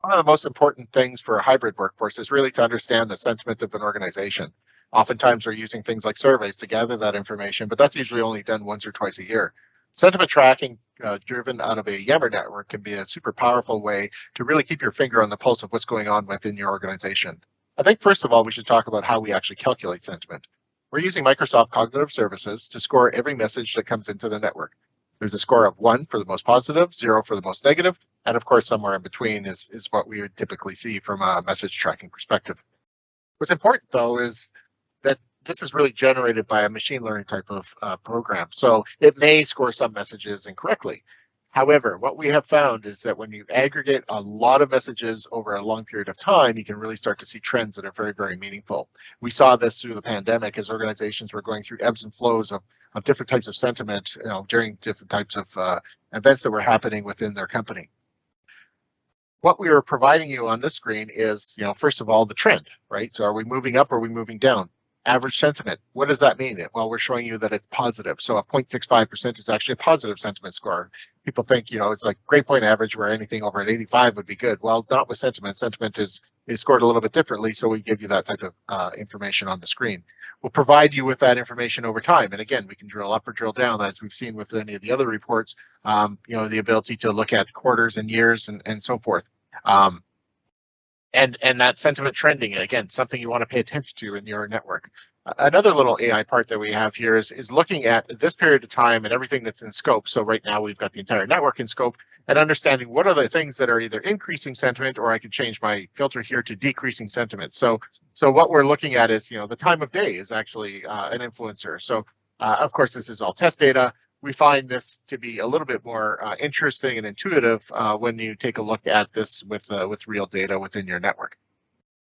One of the most important things for a hybrid workforce is really to understand the sentiment of an organization. Oftentimes, we're using things like surveys to gather that information, but that's usually only done once or twice a year. Sentiment tracking driven out of a Yammer network can be a super powerful way to really keep your finger on the pulse of what's going on within your organization. I think, first of all, we should talk about how we actually calculate sentiment. We're using Microsoft Cognitive Services to score every message that comes into the network. There's a score of 1 for the most positive, 0 for the most negative, and of course, somewhere in between is what we would typically see from a message tracking perspective. What's important, though, is that this is really generated by a machine learning type of program. So it may score some messages incorrectly. However, what we have found is that when you aggregate a lot of messages over a long period of time, you can really start to see trends that are very, very meaningful. We saw this through the pandemic as organizations were going through ebbs and flows of different types of sentiment, during different types of events that were happening within their company. What we are providing you on this screen is, first of all, the trend, right? So are we moving up or are we moving down? Average sentiment, what does that mean? Well, we're showing you that it's positive. So a 0.65% is actually a positive sentiment score. People think, it's like grade point average where anything over an 85 would be good. Well, not with sentiment. Sentiment is scored a little bit differently. So we give you that type of information on the screen. We'll provide you with that information over time. And again, we can drill up or drill down, as we've seen with any of the other reports, the ability to look at quarters and years and so forth. And that sentiment trending, again, something you want to pay attention to in your network. Another little AI part that we have here is looking at this period of time and everything that's in scope. So right now we've got the entire network in scope and understanding what are the things that are either increasing sentiment, or I could change my filter here to decreasing sentiment. So what we're looking at is, the time of day is actually an influencer. So of course, this is all test data. We find this to be a little bit more interesting and intuitive when you take a look at this with real data within your network.